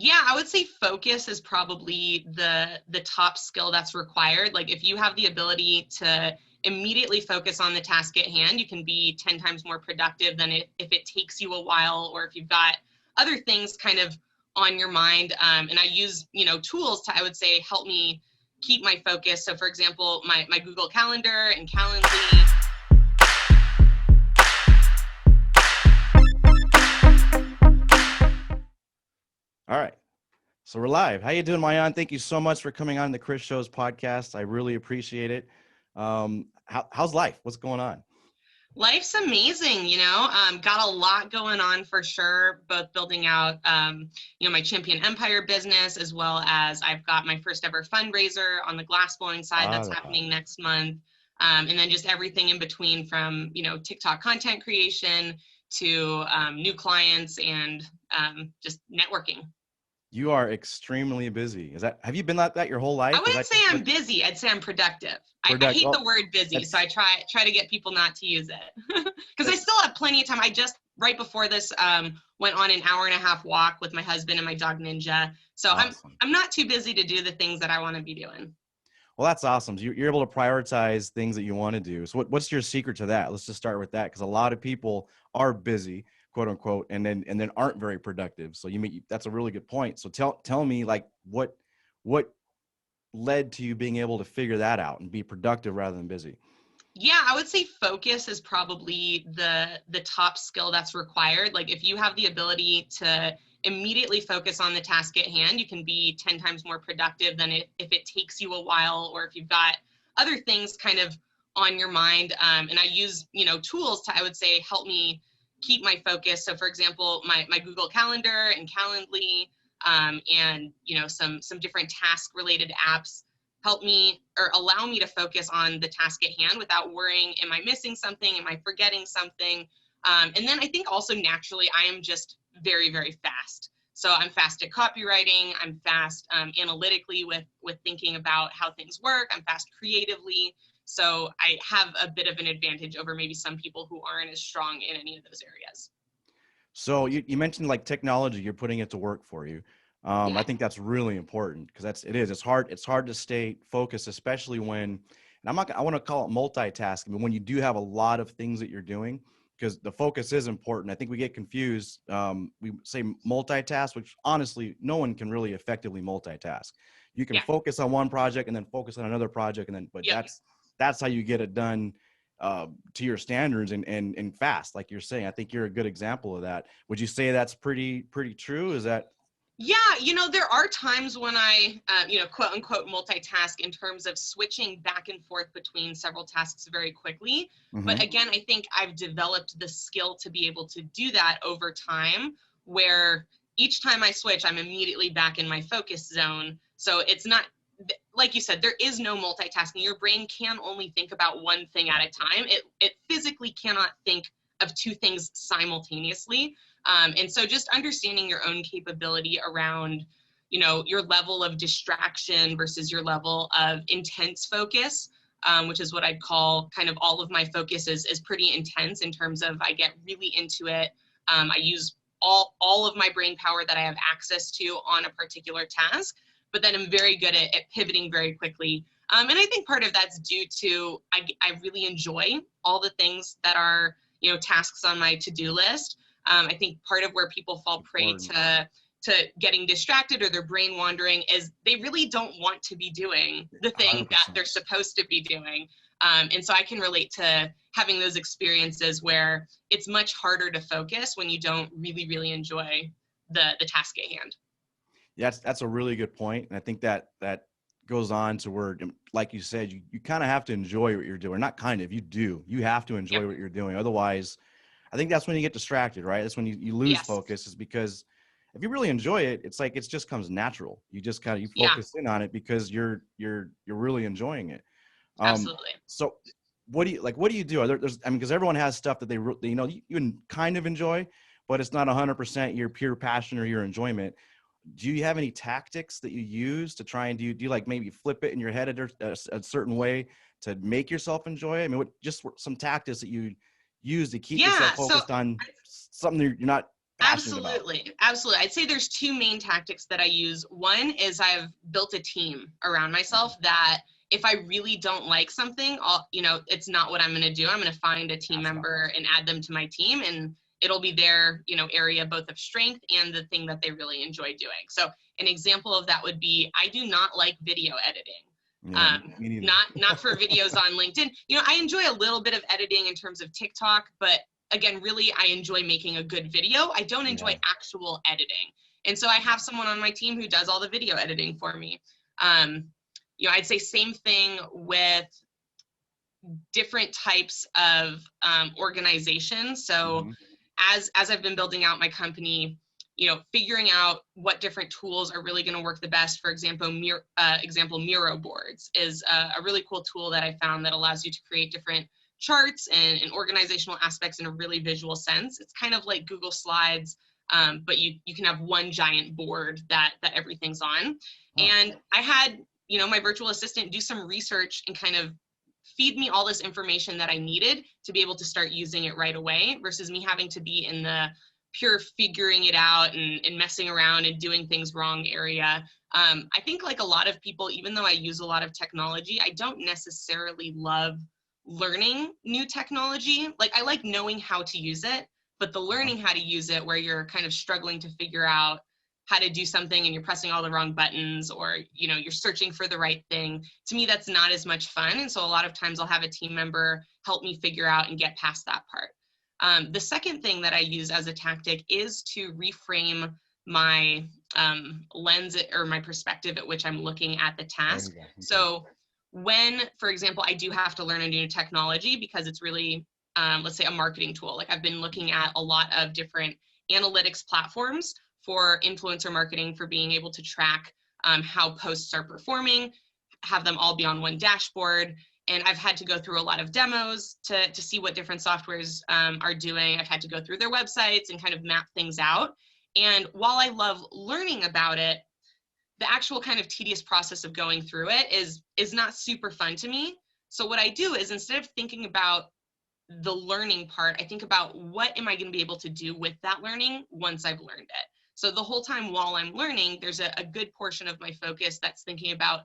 Yeah, I would say focus is probably the top skill that's required. Like if you have the ability to immediately focus on the task at hand, you can be 10 times more productive than if it takes you a while, or if you've got other things kind of on your mind. And I use, tools to, I would say, help me keep my focus. So for example, my Google Calendar and Calendly. All right. So we're live. How you doing, Maayan? Thank you so much for coming on the Chris Show's podcast. I really appreciate it. How's life? What's going on? Life's amazing, got a lot going on for sure, both building out, my Champion Empire business, as well as I've got my first ever fundraiser on the glassblowing side that's happening next month. And then just everything in between from, TikTok content creation to new clients and just networking. You are extremely busy. Have you been like that your whole I life? wouldn't say I'm busy. I'd say I'm productive. I Productive. hate the word busy, so I try to get people not to use it because I still have plenty of time. I just right before this went on an hour and a half walk with my husband and my dog Ninja. So awesome. I'm not too busy to do the things that I want to be doing. Well, that's awesome. So you're able to prioritize things that you want to do. So what's your secret to that? Let's just start with that, because a lot of people are busy, quote unquote, and then aren't very productive. So that's a really good point. So tell me, like, what led to you being able to figure that out and be productive rather than busy? Yeah, I would say focus is probably the top skill that's required. Like if you have the ability to immediately focus on the task at hand, you can be 10 times more productive than if it takes you a while, or if you've got other things kind of on your mind. And I use, tools to, I would say, help me keep my focus. So for example, my Google Calendar and Calendly, and, some different task related apps help me or allow me to focus on the task at hand without worrying, am I missing something? Am I forgetting something? And then I think also naturally, I am just very, very fast. So I'm fast at copywriting. I'm fast analytically with thinking about how things work. I'm fast creatively. So I have a bit of an advantage over maybe some people who aren't as strong in any of those areas. So you mentioned like technology, you're putting it to work for you. Yeah. I think that's really important because it's hard to stay focused, especially when, and I want to call it multitasking, but when you do have a lot of things that you're doing, because the focus is important. I think we get confused. We say multitask, which honestly, no one can really effectively multitask. You can Yeah. focus on one project and then focus on another project, but Yep. that's how you get it done to your standards and fast, like you're saying. I think you're a good example of that. Would you say that's pretty true? Is that? Yeah, there are times when I, quote unquote, multitask in terms of switching back and forth between several tasks very quickly. But again, I think I've developed the skill to be able to do that over time, where each time I switch, I'm immediately back in my focus zone. So it's not, like you said, there is no multitasking. Your brain can only think about one thing at a time. It physically cannot think of two things simultaneously. And so just understanding your own capability around, your level of distraction versus your level of intense focus, which is what I'd call kind of all of my focus is pretty intense in terms of I get really into it. I use all of my brain power that I have access to on a particular task, but then I'm very good at pivoting very quickly. And I think part of that's due to I really enjoy all the things that are, tasks on my to-do list. I think part of where people fall prey to getting distracted or their brain wandering is they really don't want to be doing the thing 100%. that they're supposed to be doing. And so I can relate to having those experiences where it's much harder to focus when you don't really, really enjoy the task at hand. Yeah, that's a really good point. And I think that goes on to where, like you said, you kind of have to enjoy what you're doing. Not kind of, you have to enjoy what you're doing. Otherwise, I think that's when you get distracted, right? That's when you lose focus, is because if you really enjoy it, it's like it just comes natural. You just kind of, you focus in on it because you're really enjoying it. Absolutely. So what do you do? Because everyone has stuff that you can kind of enjoy, but it's not 100% your pure passion or your enjoyment. Do you have any tactics that you use to try and do you like maybe flip it in your head a certain way to make yourself enjoy it? I mean, just some tactics that you use to keep yourself focused on something you're not passionate about? Absolutely. I'd say there's two main tactics that I use. One is I've built a team around myself that if I really don't like something, it's not what I'm going to do. I'm going to find a team member and add them to my team, and it'll be their, area both of strength and the thing that they really enjoy doing. So an example of that would be, I do not like video editing. Yeah, me neither. Not for videos on LinkedIn. I enjoy a little bit of editing in terms of TikTok, but again, really, I enjoy making a good video. I don't enjoy actual editing. And so I have someone on my team who does all the video editing for me. I'd say same thing with different types of organizations. So as I've been building out my company, figuring out what different tools are really going to work the best. For example, Miro boards is a really cool tool that I found that allows you to create different charts and organizational aspects in a really visual sense. It's kind of like Google Slides, but you can have one giant board that everything's on. And I had, my virtual assistant do some research and kind of feed me all this information that I needed to be able to start using it right away, versus me having to be in the pure figuring it out and messing around and doing things wrong area. I think like a lot of people, even though I use a lot of technology, I don't necessarily love learning new technology. Like I like knowing how to use it, but the learning how to use it where you're kind of struggling to figure out how to do something and you're pressing all the wrong buttons, or you're searching for the right thing, to me that's not as much fun. And so a lot of times I'll have a team member help me figure out and get past that part. The second thing that I use as a tactic is to reframe my lens or my perspective at which I'm looking at the task. So when, for example, I do have to learn a new technology because it's really, let's say, a marketing tool. Like I've been looking at a lot of different analytics platforms for influencer marketing, for being able to track how posts are performing, have them all be on one dashboard. And I've had to go through a lot of demos to see what different softwares are doing. I've had to go through their websites and kind of map things out. And while I love learning about it, the actual kind of tedious process of going through it is not super fun to me. So what I do is, instead of thinking about the learning part, I think about what am I going to be able to do with that learning once I've learned it. So the whole time while I'm learning, there's a good portion of my focus that's thinking about,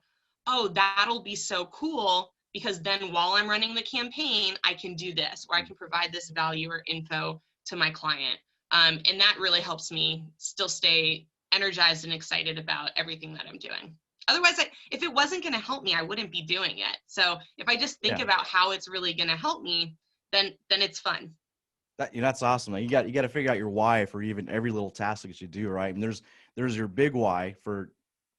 oh, that'll be so cool, because then while I'm running the campaign, I can do this, or I can provide this value or info to my client. And that really helps me still stay energized and excited about everything that I'm doing. Otherwise, if it wasn't going to help me, I wouldn't be doing it. So if I just think about how it's really going to help me, then it's fun. That's awesome. You got to figure out your why for even every little task that you do, right? And there's your big why for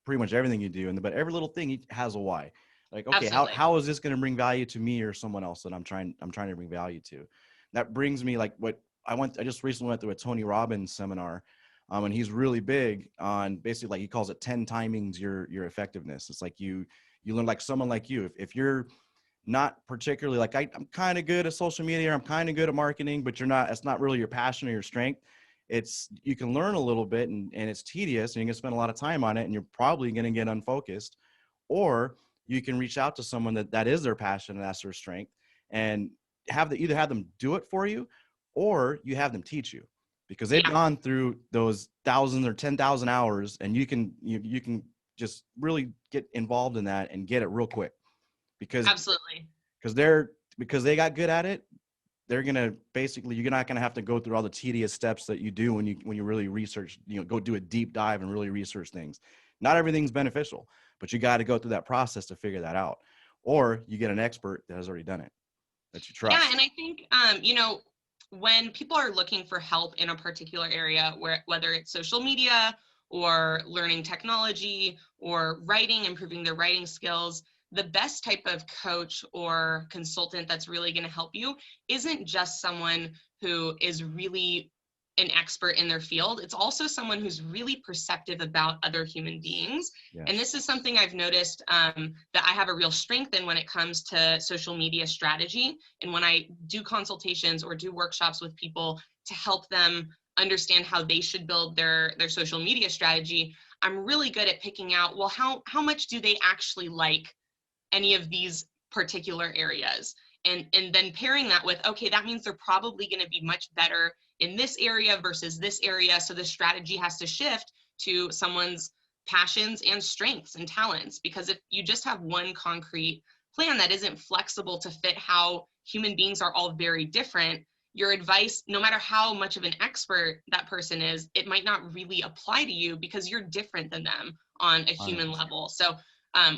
pretty much everything you do, but every little thing has a why. Like, okay, how is this going to bring value to me or someone else that I'm trying to bring value to? That brings me, like, what I just recently went through a Tony Robbins seminar, and he's really big on basically, like, he calls it 10 timings your effectiveness. It's like you learn, like someone like you, if you're not particularly like, I'm kind of good at social media, or I'm kind of good at marketing, but it's not really your passion or your strength. You can learn a little bit and it's tedious and you're going to spend a lot of time on it and you're probably going to get unfocused. Or you can reach out to someone that is their passion and that's their strength, and either have them do it for you, or you have them teach you, because they've gone through those 1,000 or 10,000 hours, and you can just really get involved in that and get it real quick. Because they got good at it, they're gonna basically, you're not gonna have to go through all the tedious steps that you do when you really research, go do a deep dive and really research things. Not everything's beneficial, but you got to go through that process to figure that out. Or you get an expert that has already done it, that you trust. Yeah, and I think when people are looking for help in a particular area, whether it's social media or learning technology or writing, improving their writing skills, the best type of coach or consultant that's really going to help you isn't just someone who is really an expert in their field. It's also someone who's really perceptive about other human beings. Yes. And this is something I've noticed that I have a real strength in when it comes to social media strategy. And when I do consultations or do workshops with people to help them understand how they should build their social media strategy, I'm really good at picking out, well, how much do they actually like any of these particular areas? And then pairing that with, okay, that means they're probably going to be much better in this area versus this area. So the strategy has to shift to someone's passions and strengths and talents, because if you just have one concrete plan that isn't flexible to fit how human beings are all very different, your advice, no matter how much of an expert that person is, it might not really apply to you because you're different than them on a human 100%. level. So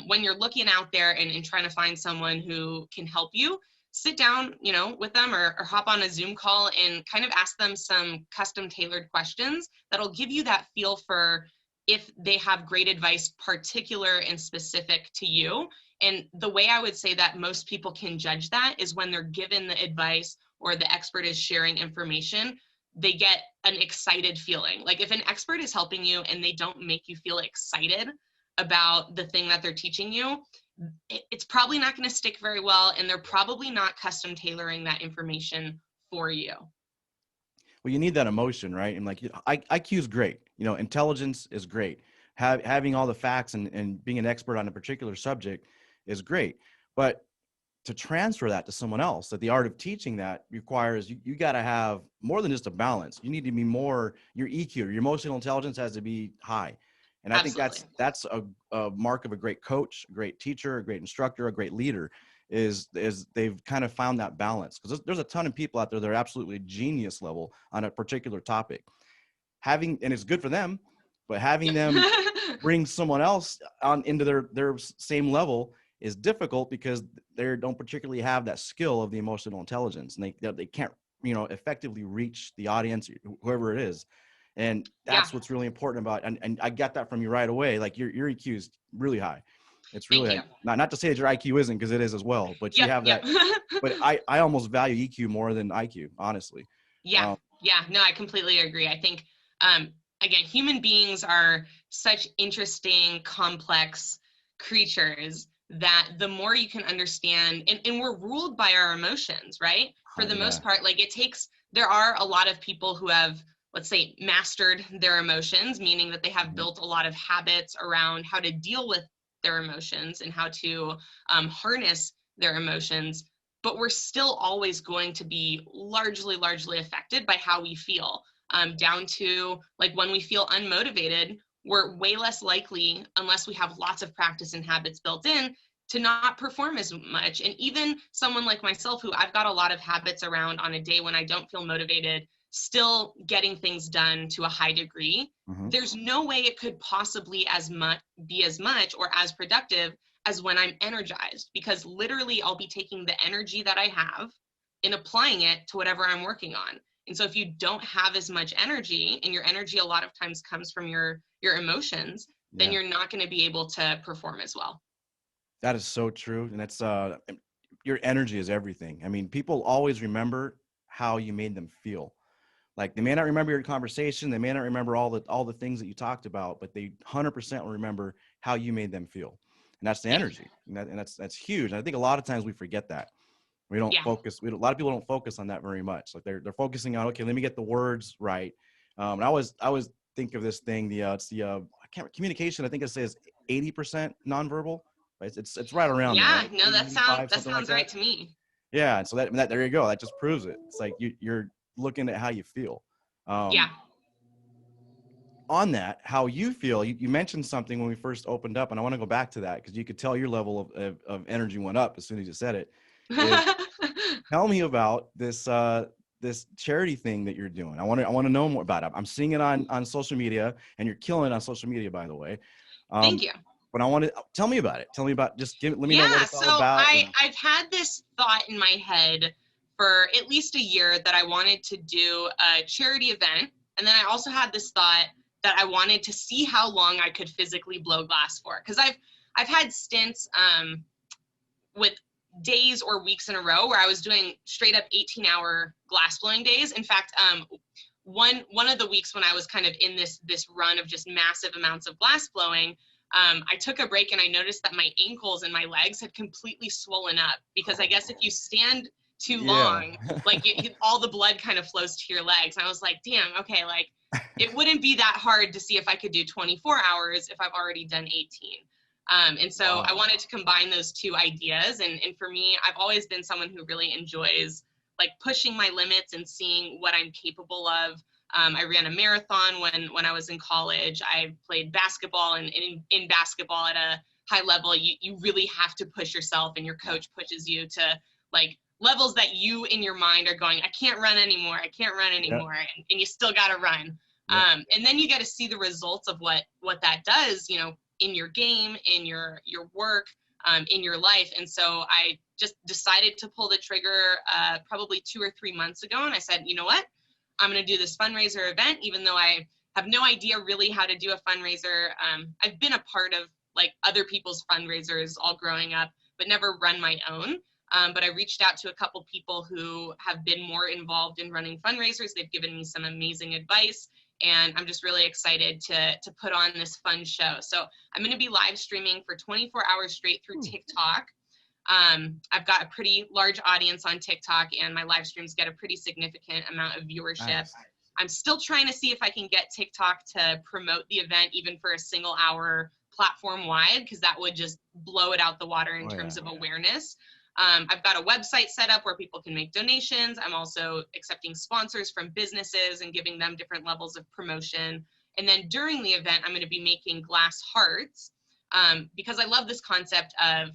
when you're looking out there and trying to find someone who can help you, sit down, with them or hop on a Zoom call and kind of ask them some custom tailored questions that'll give you that feel for if they have great advice particular and specific to you. And the way I would say that most people can judge that is when they're given the advice or the expert is sharing information, they get an excited feeling. Like if an expert is helping you and they don't make you feel excited about the thing that they're teaching you, it's probably not going to stick very well, and they're probably not custom tailoring that information for you. Well, you need that emotion, right? And like IQ is great. Intelligence is great. Having all the facts and being an expert on a particular subject is great. But to transfer that to someone else, that the art of teaching that requires you got to have more than just a balance. You need to be more, your EQ, your emotional intelligence has to be high. And I think Absolutely. that's a mark of a great coach, a great teacher, a great instructor, a great leader, is they've kind of found that balance. Because there's a ton of people out there that are absolutely genius level on a particular topic. And it's good for them, but having them bring someone else on into their same level is difficult because they don't particularly have that skill of the emotional intelligence, and they can't effectively reach the audience, whoever it is. And that's what's really important about, and I got that from you right away. Like your EQ is really high. It's really Thank you. Not to say that your IQ isn't, because it is as well, but you have Yep. that. But I almost value EQ more than IQ, honestly. Yeah. No, I completely agree. I think, again, human beings are such interesting, complex creatures that the more you can understand, and we're ruled by our emotions, right? For the most part, like there are a lot of people who have, let's say, mastered their emotions, meaning that they have built a lot of habits around how to deal with their emotions and how to harness their emotions. But we're still always going to be largely affected by how we feel, down to like when we feel unmotivated, we're way less likely, unless we have lots of practice and habits built in, to not perform as much. And even someone like myself, who I've got a lot of habits around on a day when I don't feel motivated, still getting things done to a high degree, there's no way it could possibly be as much or as productive as when I'm energized, because literally I'll be taking the energy that I have and applying it to whatever I'm working on. And so if you don't have as much energy, and your energy a lot of times comes from your emotions, then you're not going to be able to perform as well. That is so true. And that's your energy is everything. I mean, people always remember how you made them feel. Like they may not remember your conversation, they may not remember all the things that you talked about, but they 100% will remember how you made them feel. And that's the energy. And that's huge. And I think a lot of times we forget that. We don't focus. A lot of people don't focus on that very much. Like they're focusing on, okay, let me get the words right. And I always think of this thing. Communication. I think it says 80% nonverbal. Right? It's right around there, right? No, 80, that something like sounds that. right to me. Yeah, and so that there you go. That just proves it. It's like you're looking at how you feel. On that, how you feel, you mentioned something when we first opened up, and I want to go back to that because you could tell your level of energy went up as soon as you said it. Tell me about this this charity thing that you're doing. I want to know more about it. I'm seeing it on social media, and you're killing it on social media, by the way. Thank you. But I want to tell me about it. Tell me about, let me know what it's all about. I've had this thought in my head for at least a year that I wanted to do a charity event. And then I also had this thought that I wanted to see how long I could physically blow glass for. Because I've had stints with days or weeks in a row where I was doing straight up 18-hour glass blowing days. In fact, one of the weeks when I was kind of in this run of just massive amounts of glass blowing, I took a break and I noticed that my ankles and my legs had completely swollen up, because I guess if you stand too long, like all the blood kind of flows to your legs. And I was like, damn, okay, like it wouldn't be that hard to see if I could do 24 hours if I've already done 18. And so I wanted to combine those two ideas. And for me, I've always been someone who really enjoys like pushing my limits and seeing what I'm capable of. I ran a marathon when I was in college. I played basketball, and in basketball at a high level, you really have to push yourself, and your coach pushes you to like levels that you in your mind are going, I can't run anymore. I can't run anymore. Yep. And you still got to run. Yep. And then you get to see the results of what that does, you know, in your game, in your work, in your life. And so I just decided to pull the trigger probably 2 or 3 months ago. And I said, you know what, I'm going to do this fundraiser event, even though I have no idea really how to do a fundraiser. I've been a part of like other people's fundraisers all growing up, but never run my own. But I reached out to a couple people who have been more involved in running fundraisers. They've given me some amazing advice, and I'm just really excited to put on this fun show. So I'm going to be live streaming for 24 hours straight through TikTok. I've got a pretty large audience on TikTok, and my live streams get a pretty significant amount of viewership. Nice. I'm still trying to see if I can get TikTok to promote the event even for a single hour platform wide, because that would just blow it out the water in terms of awareness. I've got a website set up where people can make donations. I'm also accepting sponsors from businesses and giving them different levels of promotion. And then during the event, I'm going to be making glass hearts because I love this concept of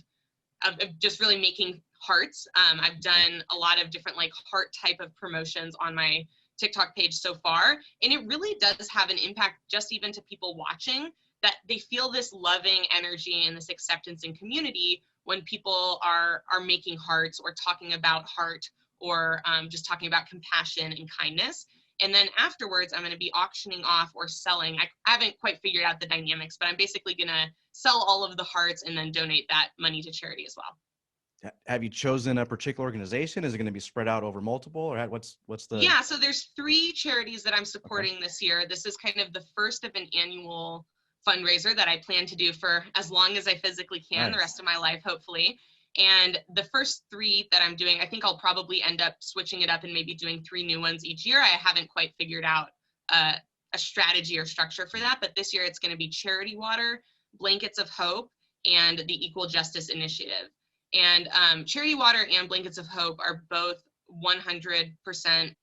just really making hearts. I've done a lot of different like heart type of promotions on my TikTok page so far. And it really does have an impact just even to people watching, that they feel this loving energy and this acceptance and community when people are making hearts or talking about heart or just talking about compassion and kindness. And then afterwards, I'm going to be auctioning off or selling. I haven't quite figured out the dynamics, but I'm basically going to sell all of the hearts and then donate that money to charity as well. Have you chosen a particular organization? Is it going to be spread out over multiple, or what's the? Yeah, so there's 3 charities that I'm supporting this year. This is kind of the first of an annual fundraiser that I plan to do for as long as I physically can, the rest of my life, hopefully. And the first 3 that I'm doing, I think I'll probably end up switching it up and maybe doing 3 new ones each year. I haven't quite figured out a strategy or structure for that, but this year it's going to be Charity Water, Blankets of Hope, and the Equal Justice Initiative. And Charity Water and Blankets of Hope are both 100%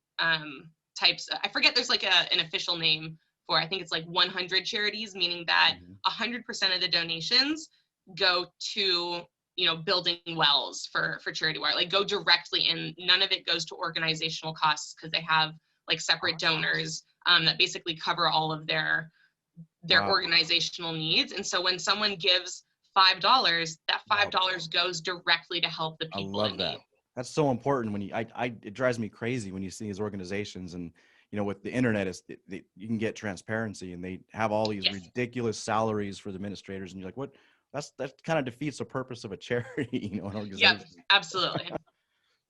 types. I forget, there's like an official name for, I think it's like 100 charities, meaning that 100% of the donations go to, you know, building wells for Charity Water, like go directly in. None of it goes to organizational costs because they have like separate donors that basically cover all of their organizational needs. And so when someone gives $5, that $5 goes directly to help the people in need. That's so important. When it drives me crazy when you see these organizations, and you know, with the internet, you can get transparency, and they have all these ridiculous salaries for the administrators, and you're like, what? That kind of defeats the purpose of a charity, you know, an organization. Yep, absolutely.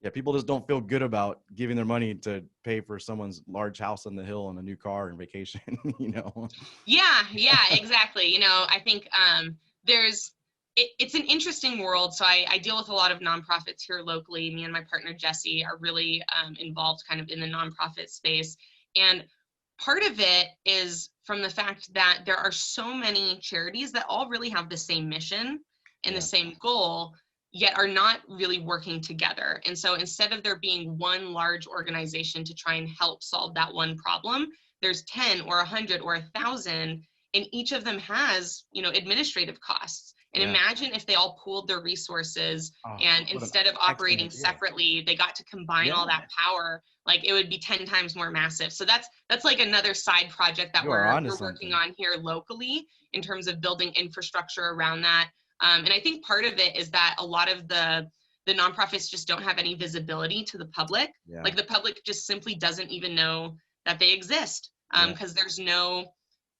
Yeah, people just don't feel good about giving their money to pay for someone's large house on the hill and a new car and vacation, you know? Yeah, exactly. You know, I think it's an interesting world. So I deal with a lot of nonprofits here locally. Me and my partner, Jesse, are really involved kind of in the nonprofit space. And part of it is from the fact that there are so many charities that all really have the same mission and the same goal, yet are not really working together. And so instead of there being one large organization to try and help solve that one problem, there's 10 or 100 or 1,000, and each of them has, you know, administrative costs. And imagine if they all pooled their resources and instead of operating separately, they got to combine all that power. Like it would be 10 times more massive. So that's like another side project that we're working on here locally in terms of building infrastructure around that. And I think part of it is that a lot of the nonprofits just don't have any visibility to the public. Like the public just simply doesn't even know that they exist because there's no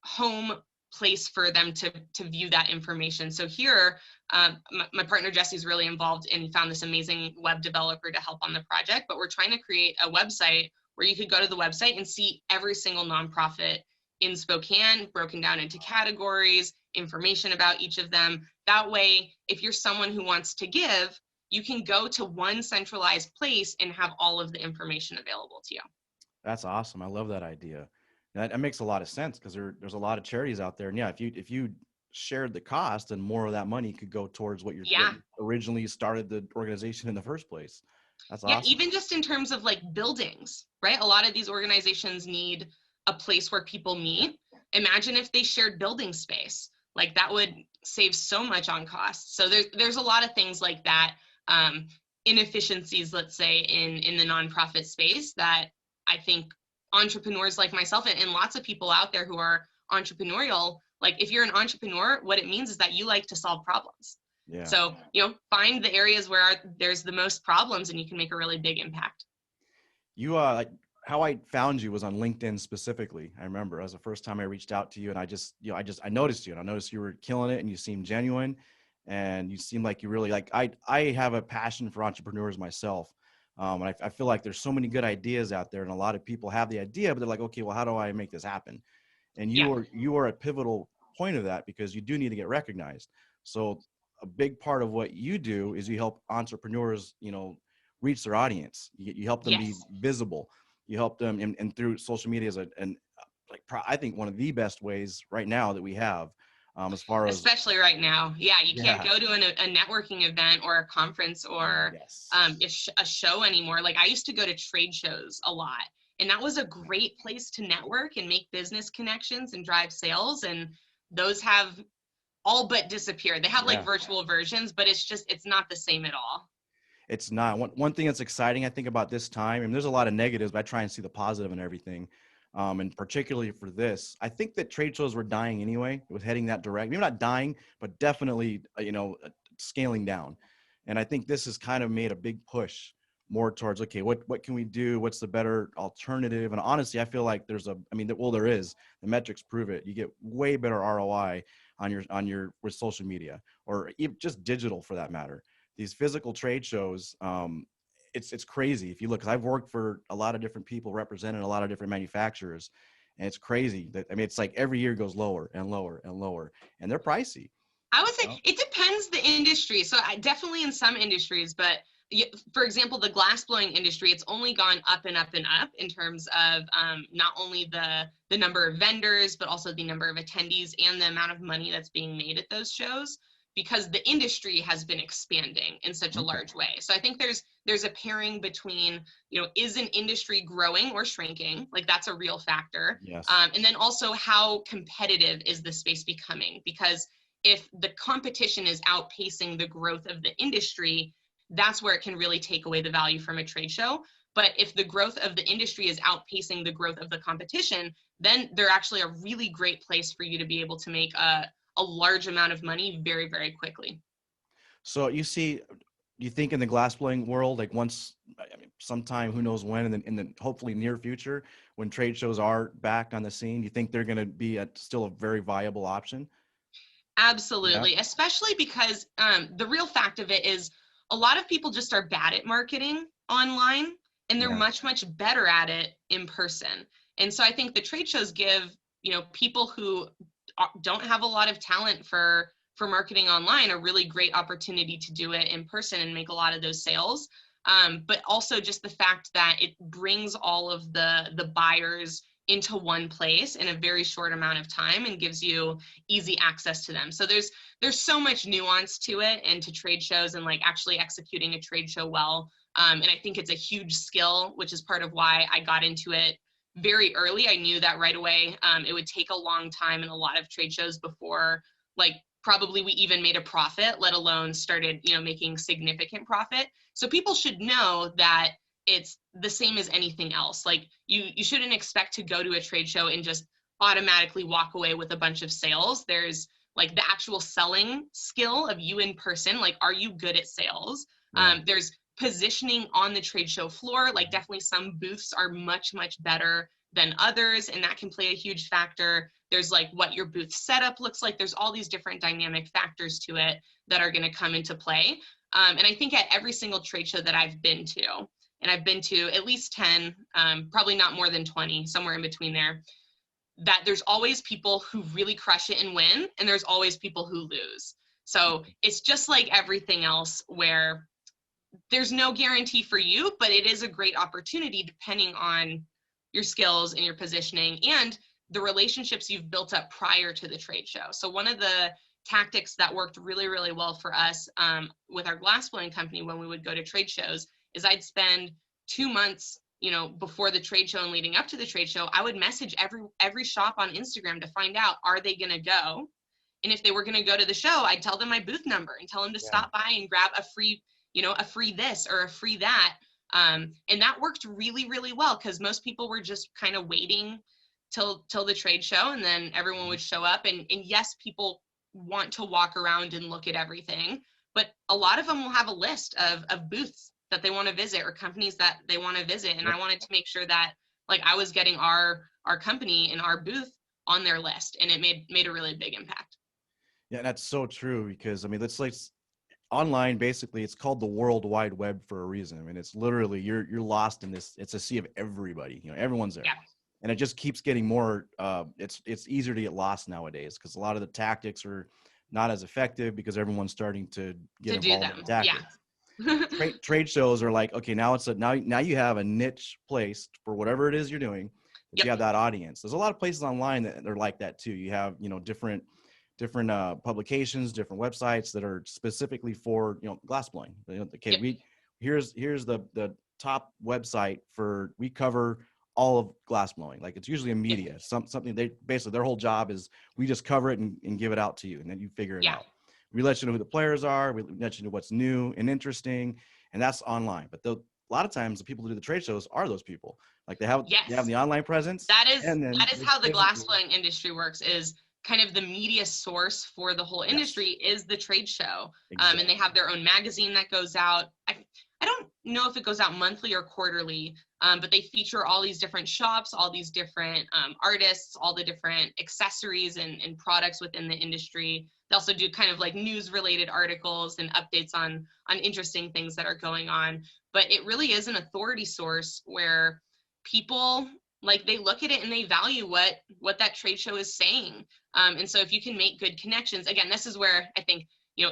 home place for them to view that information. So here, my partner Jesse's really involved, and he found this amazing web developer to help on the project. But we're trying to create a website where you could go to the website and see every single nonprofit in Spokane broken down into categories, information about each of them. That way, if you're someone who wants to give, you can go to one centralized place and have all of the information available to you. That's awesome. I love that idea. That makes a lot of sense because there's a lot of charities out there. And if you shared the cost, and more of that money could go towards what you originally started the organization in the first place. That's Yeah, awesome. even just in terms of like buildings, right? A lot of these organizations need a place where people meet. Imagine if they shared building space. Like that would save so much on costs. So there's a lot of things like that, inefficiencies, let's say, in the nonprofit space that I think entrepreneurs like myself and lots of people out there who are entrepreneurial, like if you're an entrepreneur, what it means is that you like to solve problems. Yeah. So, find the areas where there's the most problems and you can make a really big impact. You like how I found you was on LinkedIn specifically. I remember it was the first time I reached out to you, and I noticed you, and I noticed you were killing it, and you seemed genuine, and you seemed like you really like. I have a passion for entrepreneurs myself, and I feel like there's so many good ideas out there, and a lot of people have the idea, but they're like, okay, well, how do I make this happen? And Yeah. you are a pivotal point of that, because you do need to get recognized. So a big part of what you do is you help entrepreneurs, reach their audience. You help them be Yes. visible. You help them, and through social media is I think one of the best ways right now that we have, as far as, Especially right now. Yeah, you can't yeah, go to a networking event or a conference or yes, a show anymore. Like I used to go to trade shows a lot, and that was a great place to network and make business connections and drive sales. And those have all but disappeared. They have like yeah. virtual versions, but it's not the same at all. It's not. One thing that's exciting, I think, about this time, and there's a lot of negatives, but I try and see the positive in everything. And particularly for this, I think that trade shows were dying anyway. It was heading that direct. Maybe not dying, but definitely, scaling down. And I think this has kind of made a big push more towards, okay, what can we do? What's the better alternative? And honestly, I feel like there is. The metrics prove it. You get way better ROI on your with social media, or even just digital for that matter. These physical trade shows, it's crazy if you look, because I've worked for a lot of different people representing a lot of different manufacturers, and it's crazy that, it's like every year goes lower and lower and lower, and they're pricey. I would say Oh, it depends the industry. So I definitely in some industries, but for example, the glass blowing industry, it's only gone up and up and up in terms of not only the number of vendors, but also the number of attendees and the amount of money that's being made at those shows, because the industry has been expanding in such a okay. large way. So I think there's a pairing between, is an industry growing or shrinking? Like that's a real factor. Yes. And then also how competitive is the space becoming? Because if the competition is outpacing the growth of the industry, that's where it can really take away the value from a trade show. But if the growth of the industry is outpacing the growth of the competition, then they're actually a really great place for you to be able to make a large amount of money very, very quickly. So you think in the glass blowing world, like once, sometime, who knows when, in the hopefully near future, when trade shows are back on the scene, you think they're going to be still a very viable option? Yeah. Absolutely, especially because the real fact of it is a lot of people just are bad at marketing online and they're Yeah. much, much better at it in person. And so I think the trade shows give, people who don't have a lot of talent for marketing online a really great opportunity to do it in person and make a lot of those sales. But also just the fact that it brings all of the buyers into one place in a very short amount of time and gives you easy access to them. So there's so much nuance to it and to trade shows and like actually executing a trade show well. And I think it's a huge skill, which is part of why I got into it very early. I knew that right away. It would take a long time and a lot of trade shows before like probably we even made a profit, let alone started, making significant profit. So people should know that it's the same as anything else. Like you shouldn't expect to go to a trade show and just automatically walk away with a bunch of sales. There's like the actual selling skill of you in person. Like, are you good at sales? Yeah. There's positioning on the trade show floor. Like definitely some booths are much, much better than others, and that can play a huge factor. There's like what your booth setup looks like. There's all these different dynamic factors to it that are going to come into play. And I think at every single trade show that I've been to, and I've been to at least 10, probably not more than 20, somewhere in between there, that there's always people who really crush it and win, and there's always people who lose. So it's just like everything else where there's no guarantee for you, but it is a great opportunity depending on your skills and your positioning and the relationships you've built up prior to the trade show. So one of the tactics that worked really, really well for us with our glass blowing company when we would go to trade shows is I'd spend 2 months, before the trade show and leading up to the trade show, I would message every shop on Instagram to find out, are they going to go? And if they were going to go to the show, I'd tell them my booth number and tell them to stop by and grab a free this or a free that. And that worked really, really well, because most people were just kind of waiting till the trade show, and then everyone would show up. And yes, people want to walk around and look at everything, but a lot of them will have a list of booths that they want to visit or companies that they want to visit. And I wanted to make sure that like I was getting our company and our booth on their list, and it made a really big impact. Yeah, that's so true, because I mean, let's like online, basically it's called the World Wide Web for a reason. I mean, it's literally you're lost in this. It's a sea of everybody. Everyone's there. Yeah. And it just keeps getting more. It's easier to get lost nowadays, because a lot of the tactics are not as effective, because everyone's starting to get involved in tactics. Yeah. Trade shows are like, okay, now now you have a niche place for whatever it is you're doing. But you have that audience. There's a lot of places online that are like that too. You have different publications, different websites that are specifically for glass blowing. Okay, here's the top website for, we cover all of glass blowing. Like, it's usually a media, something they basically, their whole job is, we just cover it and give it out to you, and then you figure it out. We let you know who the players are, we let you know what's new and interesting, and that's online. But a lot of times the people who do the trade shows are those people. Like they have the online presence. That is how the glass blowing industry works, is kind of the media source for the whole industry is the trade show. And they have their own magazine that goes out. I don't know if it goes out monthly or quarterly, but they feature all these different shops, all these different artists, all the different accessories and products within the industry. They also do kind of like news related articles and updates on interesting things that are going on. But it really is an authority source where people, like, they look at it and they value what that trade show is saying. And so if you can make good connections, again, this is where I think,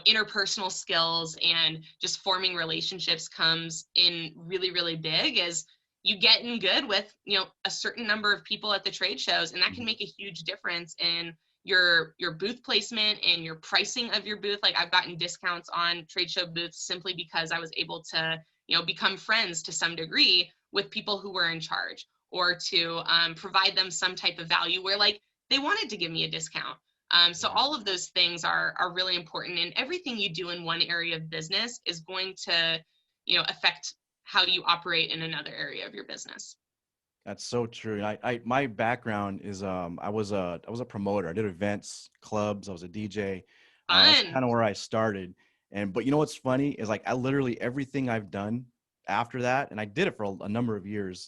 interpersonal skills and just forming relationships comes in really, really big, as you get in good with, a certain number of people at the trade shows, and that can make a huge difference in your booth placement and your pricing of your booth. Like, I've gotten discounts on trade show booths simply because I was able to, become friends to some degree with people who were in charge, or to provide them some type of value where, like, they wanted to give me a discount. So all of those things are really important, and everything you do in one area of business is going to, affect how you operate in another area of your business. That's so true. My background is I was a promoter. I did events, clubs. I was a DJ. That's kind of where I started. But you know what's funny is, like, I literally, everything I've done after that, and I did it for a number of years.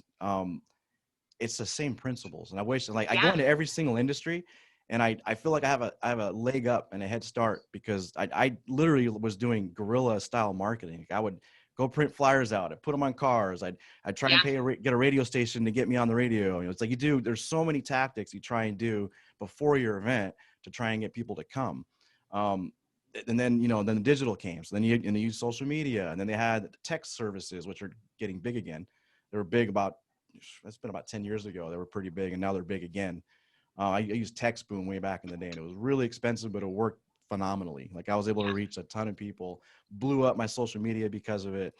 It's the same principles, and I wish, like, I go into every single industry, and I feel like I have a leg up and a head start, because I literally was doing guerrilla style marketing. I would go print flyers out, I'd put them on cars, I'd try and get a radio station to get me on the radio. It's like, there's so many tactics you try and do before your event to try and get people to come. And then, then the digital came. So then you use social media, and then they had text services, which are getting big again. They were big that's been about 10 years ago. They were pretty big, and now they're big again. I used Text Boom way back in the day, and it was really expensive, but it worked phenomenally. Like, I was able to reach a ton of people, blew up my social media because of it.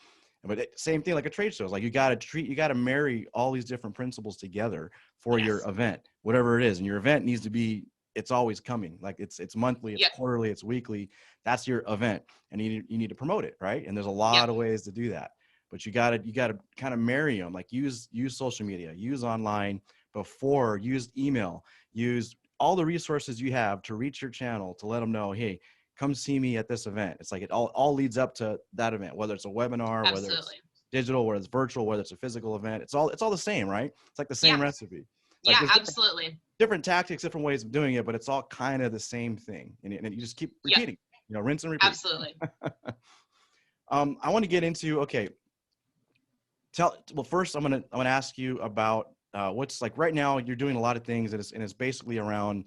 But same thing like a trade show. It's like, you got to marry all these different principles together for your event, whatever it is. And your event needs to be, it's always coming. Like, it's monthly, it's quarterly, it's weekly. That's your event, and you need to promote it, right? And there's a lot of ways to do that. But you gotta kind of marry them. Like, use social media, use online before, use email, use all the resources you have to reach your channel, to let them know, hey, come see me at this event. It's like, it all leads up to that event, whether it's a webinar, whether it's digital, whether it's virtual, whether it's a physical event. It's all the same, right? It's like the same recipe. Like, absolutely. Different tactics, different ways of doing it, but it's all kind of the same thing. And you just keep repeating, rinse and repeat. Absolutely. I want to get into, okay. Well, first I'm gonna ask you about what's, like, right now you're doing a lot of things, and it's basically around,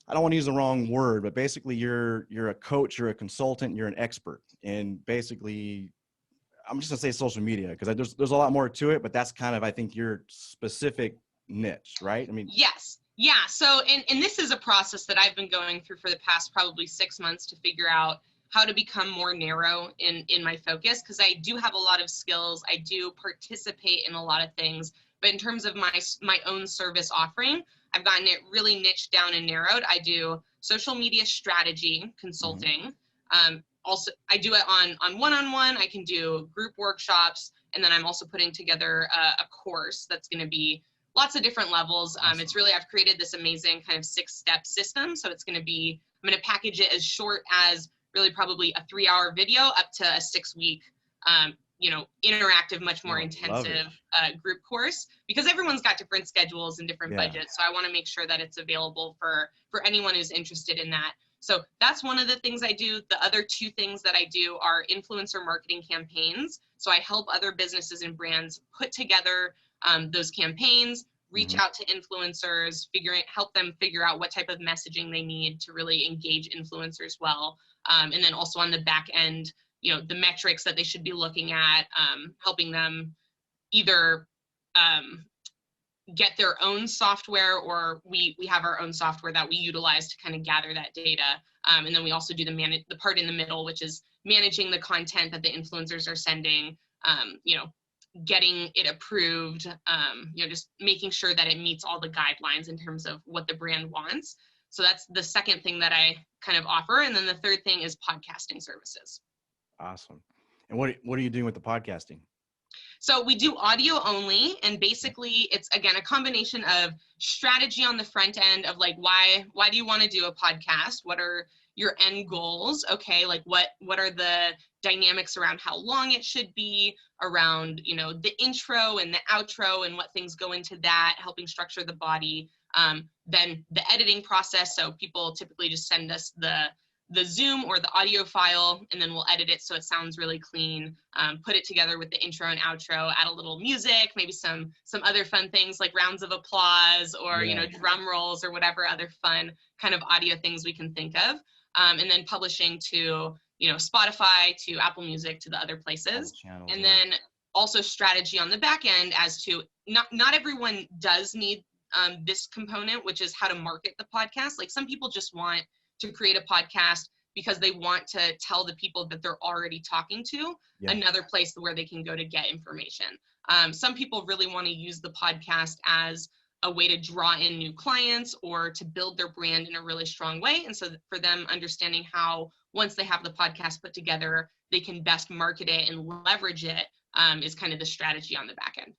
I don't want to use the wrong word, but basically you're a coach, you're a consultant, you're an expert, and basically, I'm just gonna say social media, because there's a lot more to it, but that's kind of, I think, your specific niche, right? I mean, yes. Yeah. So, and this is a process that I've been going through for the past probably 6 months to figure out how to become more narrow in my focus, because I do have a lot of skills. I do participate in a lot of things, but in terms of my own service offering, I've gotten it really niched down and narrowed. I do social media strategy consulting. Also, I do it on one-on-one. I can do group workshops, and then I'm also putting together a course that's going to be lots of different levels. Awesome. It's really, I've created this amazing kind of 6-step system. So it's going to be, I'm going to package it as short as really probably a 3-hour video up to a 6-week, interactive, much more intensive group course, because everyone's got different schedules and different budgets. So I want to make sure that it's available for anyone who's interested in that. So that's one of the things I do. The other 2 things that I do are influencer marketing campaigns. So I help other businesses and brands put together those campaigns, reach out to influencers, help them figure out what type of messaging they need to really engage influencers well. And then also on the back end, the metrics that they should be looking at, helping them either get their own software, or we have our own software that we utilize to kind of gather that data. And then we also do the part in the middle, which is managing the content that the influencers are sending, getting it approved, just making sure that it meets all the guidelines in terms of what the brand wants. So that's the second thing that I kind of offer. And then the third thing is podcasting services. Awesome. And what are you doing with the podcasting? So we do audio only, and basically it's, again, a combination of strategy on the front end of like, why do you want to do a podcast? What are your end goals? Okay, like what are the dynamics around how long it should be, around, the intro and the outro and what things go into that, helping structure the body. Then the editing process. So people typically just send us the Zoom or the audio file, and then we'll edit it so it sounds really clean, put it together with the intro and outro, add a little music, maybe some other fun things like rounds of applause or, drum rolls or whatever other fun kind of audio things we can think of. And then publishing to, Spotify, to Apple Music, to the other places. And then also strategy on the back end as to not everyone does need this component, which is how to market the podcast. Like some people just want to create a podcast because they want to tell the people that they're already talking to another place where they can go to get information. Some people really want to use the podcast as a way to draw in new clients or to build their brand in a really strong way. And so for them, understanding how, once they have the podcast put together, they can best market it and leverage it is kind of the strategy on the back end.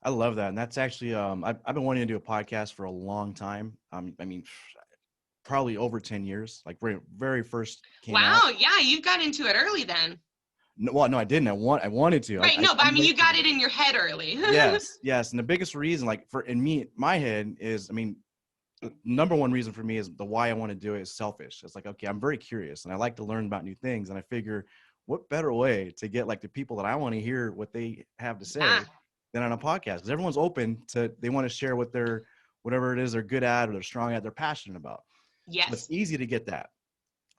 I love that. And that's actually, I've been wanting to do a podcast for a long time. Probably over 10 years, like very first came out. Yeah, you got into it early then. No, I didn't. I wanted to. Right, but you got it in your head early. Yes. And the biggest reason, my head is, number one reason for me is the why I want to do it is selfish. It's like, okay, I'm very curious and I like to learn about new things. And I figure what better way to get like the people that I want to hear what they have to say than on a podcast, because everyone's open to, they want to share whatever it is they're good at or they're strong at, they're passionate about. Yes. So it's easy to get that.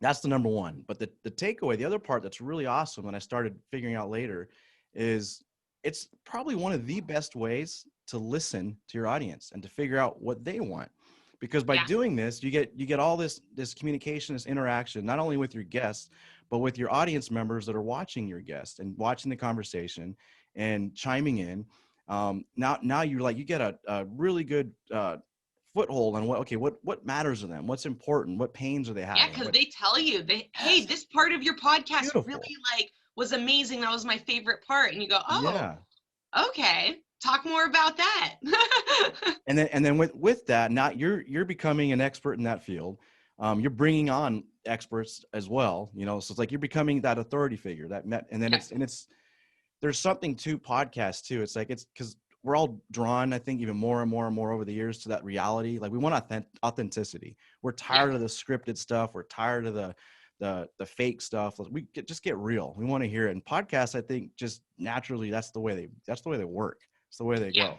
That's the number one. But the takeaway, the other part that's really awesome, and I started figuring out later, is it's probably one of the best ways to listen to your audience and to figure out what they want. Because by doing this, you get all this communication, this interaction, not only with your guests, but with your audience members that are watching your guests and watching the conversation and chiming in. Now you get a really good foothold on what matters to them, what's important, what pains are they having. Yeah, because they tell you, hey, this part of your podcast really was amazing. That was my favorite part. And you go, okay, talk more about that. and then with that, now you're becoming an expert in that field. You're bringing on experts as well, so it's like you're becoming that authority figure it's there's something to podcasts too. It's like, it's because we're all drawn, I think, even more and more and more over the years to that reality. Like we want authenticity. We're tired of the scripted stuff. We're tired of the fake stuff. Just get real. We want to hear it. And podcasts, I think, just naturally, that's the way they work. It's the way they go.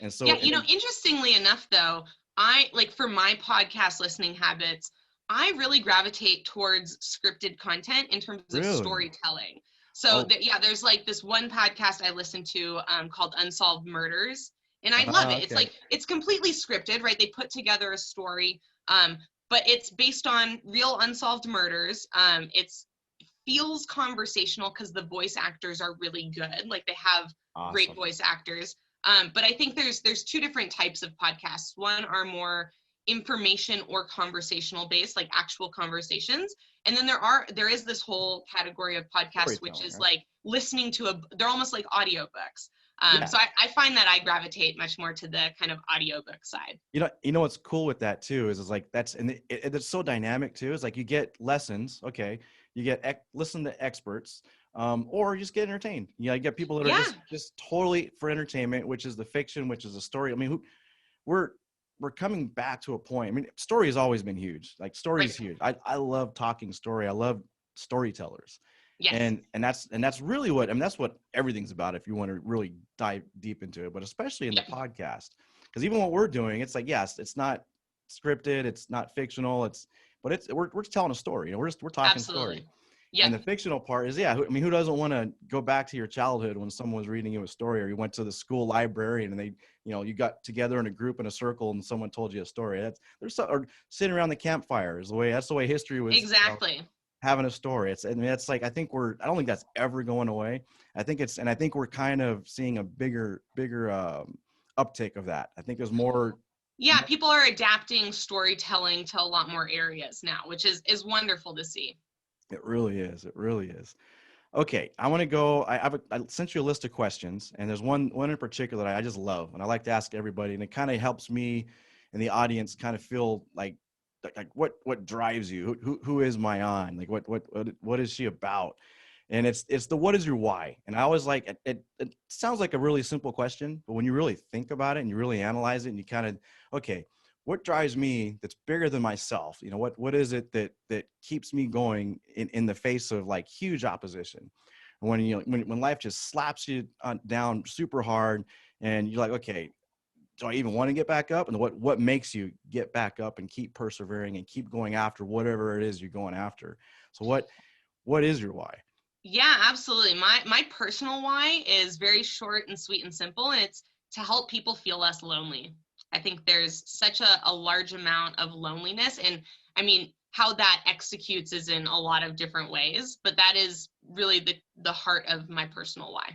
And so, interestingly enough, though, for my podcast listening habits, I really gravitate towards scripted content in terms of storytelling. So there's like this one podcast I listen to called Unsolved Murders, and I love it. It's like, it's completely scripted, right? They put together a story, but it's based on real unsolved murders. It's feels conversational because the voice actors are really good. Like they have great Awesome. voice actors. But I think there's two different types of podcasts. One are more information or conversational based, like actual conversations. And then there is this whole category of podcasts, which is Right? like listening to they're almost like audiobooks. Yeah. So I find that I gravitate much more to the kind of audiobook side. You know what's cool with that too is like that's and it's so dynamic too. It's like you get lessons, okay, you get listen to experts, or you just get entertained. You get people that are just totally for entertainment, which is the fiction, which is the story. I mean, we're coming back to a point. I mean, story has always been huge. Like story is huge. I love talking story. I love storytellers. Yes. And that's really what, I mean, that's what everything's about if you want to really dive deep into it, but especially in the podcast. Because even what we're doing, it's like, yes, it's not scripted, it's not fictional, but we're telling a story. We're talking story. Yeah. And the fictional part is, I mean, who doesn't want to go back to your childhood when someone was reading you a story, or you went to the school library and they, you got together in a group in a circle and someone told you a story. Or sitting around the campfire that's the way history was. Exactly. Having a story. I don't think that's ever going away. I think we're kind of seeing a bigger uptake of that. I think there's more. Yeah, people are adapting storytelling to a lot more areas now, which is wonderful to see. It really is. It really is. Okay, I want to go. I sent you a list of questions, and there's one in particular that I just love, and I like to ask everybody, and it kind of helps me and the audience kind of feel like what drives you? Who is Maayan? Like what is she about? And it's the what is your why? And I always like it sounds like a really simple question, but when you really think about it and you really analyze it and you kind of, okay, what drives me that's bigger than myself? What is it that keeps me going in the face of like huge opposition? When when life just slaps you down super hard and you're like, okay, do I even want to get back up? And what makes you get back up and keep persevering and keep going after whatever it is you're going after? So what is your why? Yeah, absolutely. My personal why is very short and sweet and simple, and it's to help people feel less lonely. I think there's such a large amount of loneliness, and I mean, how that executes is in a lot of different ways, but that is really the heart of my personal why.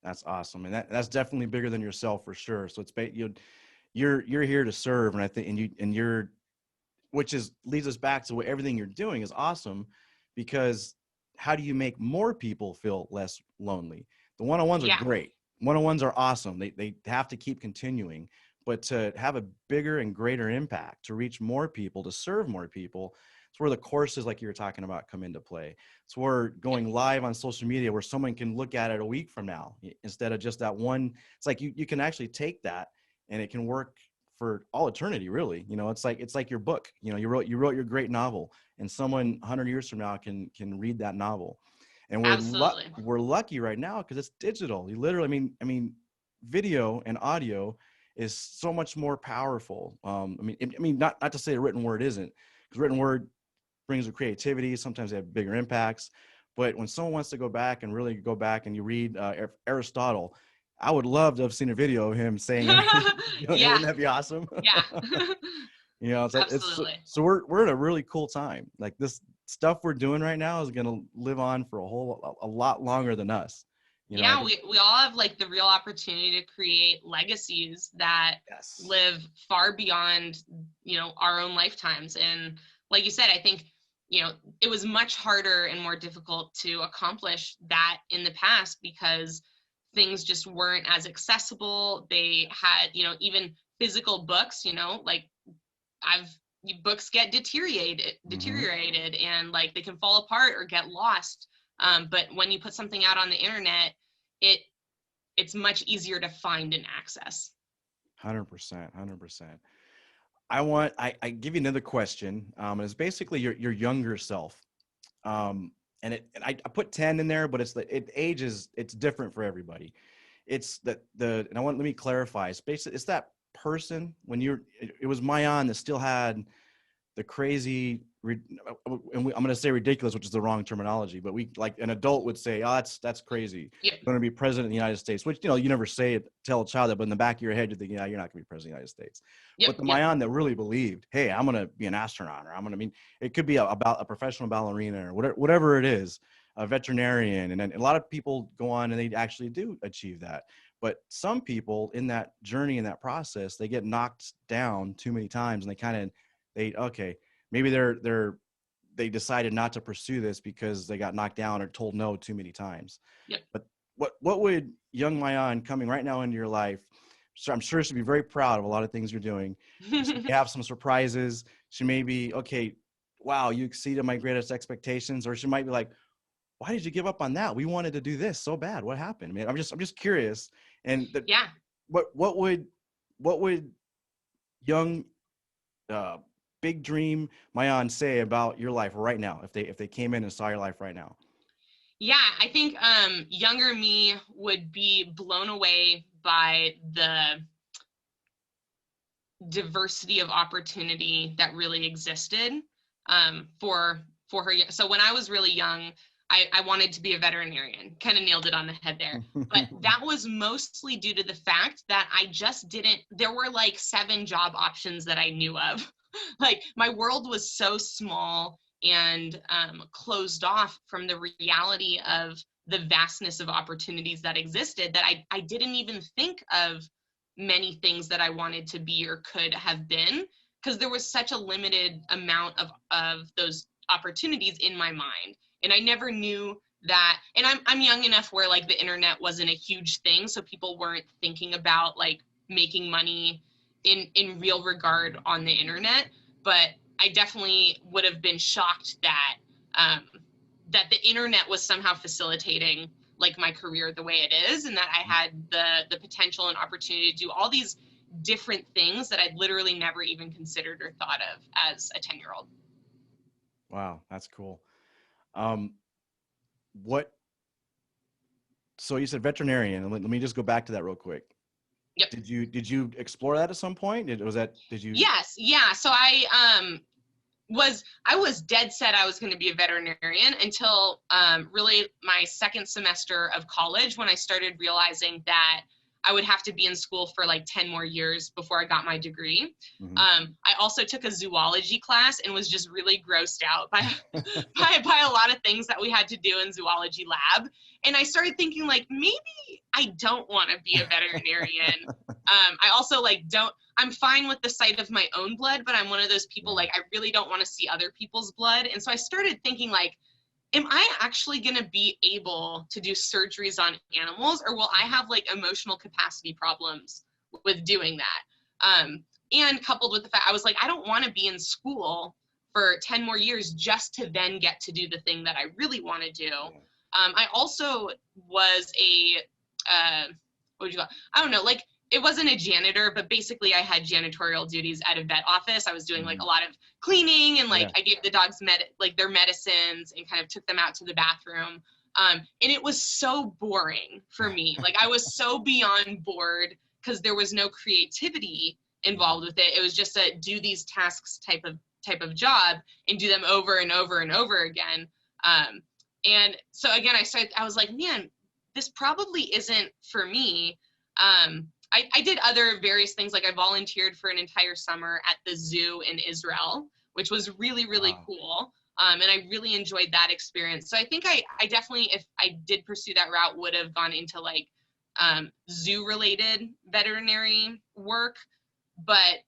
That's awesome, and that's definitely bigger than yourself for sure. So you're here to serve, and I think you're which leads us back to what everything you're doing is awesome, because how do you make more people feel less lonely? The one-on-ones are great. One-on-ones are awesome. They have to keep continuing, but to have a bigger and greater impact, to reach more people, to serve more people, it's where the courses like you were talking about come into play. It's where going live on social media where someone can look at it a week from now instead of just that one. It's like you can actually take that and it can work for all eternity, really. It's like your book. You wrote your great novel, and someone 100 years from now can read that novel. And we're lucky right now because it's digital. You literally, I mean, video and audio is so much more powerful. Not to say a written word isn't, because written word brings the creativity. Sometimes they have bigger impacts. But when someone wants to go back and really go back and you read Aristotle, I would love to have seen a video of him saying everything. Wouldn't that be awesome? Yeah. Absolutely. So we're in a really cool time. Like this stuff we're doing right now is going to live on for a lot longer than us. We all have like the real opportunity to create legacies that live far beyond, our own lifetimes. And like you said, I think, it was much harder and more difficult to accomplish that in the past because things just weren't as accessible. They had, even physical books, like books get deteriorated and like they can fall apart or get lost. But when you put something out on the internet, it's much easier to find and access. 100%. I give you another question. And it's basically your younger self. And I put 10 in there, but it's different for everybody. It's let me clarify. It's basically, it's that person when it was Maayan that still had the crazy, I'm going to say ridiculous, which is the wrong terminology, but we, like an adult would say, oh, that's crazy. Yep. Going to be president of the United States, which, you know, you never say it, tell a child that, but in the back of your head, you're thinking, yeah, you're not going to be president of the United States. Yep. But the Maayan that really believed, hey, I'm going to be an astronaut, or I mean, it could be about a professional ballerina or whatever it is, a veterinarian. And then a lot of people go on and they actually do achieve that. But some people in that journey, in that process, they get knocked down too many times, and okay, maybe they decided not to pursue this because they got knocked down or told no too many times. Yep. But what would young Maayan coming right now into your life, so I'm sure she'll be very proud of a lot of things you're doing. She may have some surprises. She may be, okay, wow, you exceeded my greatest expectations. Or she might be like, why did you give up on that? We wanted to do this so bad. What happened? I mean, I'm just curious. And yeah, what would young, big dream Maayan say about your life right now, if they came in and saw your life right now? Yeah, I think younger me would be blown away by the diversity of opportunity that really existed for her. So when I was really young, I wanted to be a veterinarian. Kind of nailed it on the head there. But that was mostly due to the fact that I just didn't, there were like 7 job options that I knew of. Like my world was so small and closed off from the reality of the vastness of opportunities that existed, that I didn't even think of many things that I wanted to be or could have been, because there was such a limited amount of those opportunities in my mind. And I never knew that, and I'm young enough where like the internet wasn't a huge thing, so people weren't thinking about like making money in real regard on the internet. But I definitely would have been shocked that that the internet was somehow facilitating like my career the way it is, and that I had the potential and opportunity to do all these different things that I'd literally never even considered or thought of as a 10-year-old. Wow, that's cool. So you said veterinarian, and let me just go back to that real quick. Yep. Did you explore that at some point? Did you? Yes. Yeah. So I was dead set I was going to be a veterinarian until really my second semester of college, when I started realizing that I would have to be in school for like 10 more years before I got my degree. Mm-hmm. I also took a zoology class and was just really grossed out by by a lot of things that we had to do in zoology lab. And I started thinking like, maybe I don't want to be a veterinarian. I also I'm fine with the sight of my own blood, but I'm one of those people, like, I really don't want to see other people's blood. And so I started thinking like, am I actually going to be able to do surgeries on animals, or will I have like emotional capacity problems with doing that? And coupled with the fact I was like, I don't want to be in school for 10 more years just to then get to do the thing that I really want to do. I also was what would you call it? I don't know, like, it wasn't a janitor, but basically I had janitorial duties at a vet office. I was doing like a lot of cleaning, and like I gave the dogs their medicines and kind of took them out to the bathroom. And it was so boring for me. Like I was so beyond bored because there was no creativity involved with it. It was just a do these tasks type of job and do them over and over and over again. And so again, I was like, man, this probably isn't for me. I did other various things. Like I volunteered for an entire summer at the zoo in Israel, which was really, really cool. And I really enjoyed that experience. So I think I definitely, if I did pursue that route, would have gone into like zoo related veterinary work, but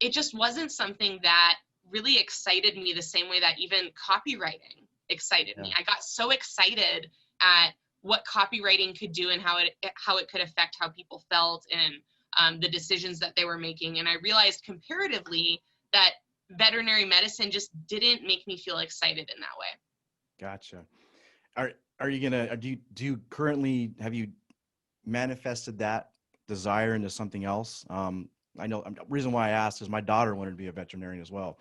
it just wasn't something that really excited me the same way that even copywriting excited me. I got so excited at what copywriting could do and how it could affect how people felt and the decisions that they were making. And I realized comparatively that veterinary medicine just didn't make me feel excited in that way. Gotcha. Are you gonna, do you currently, have you manifested that desire into something else? I know the reason why I asked is my daughter wanted to be a veterinarian as well.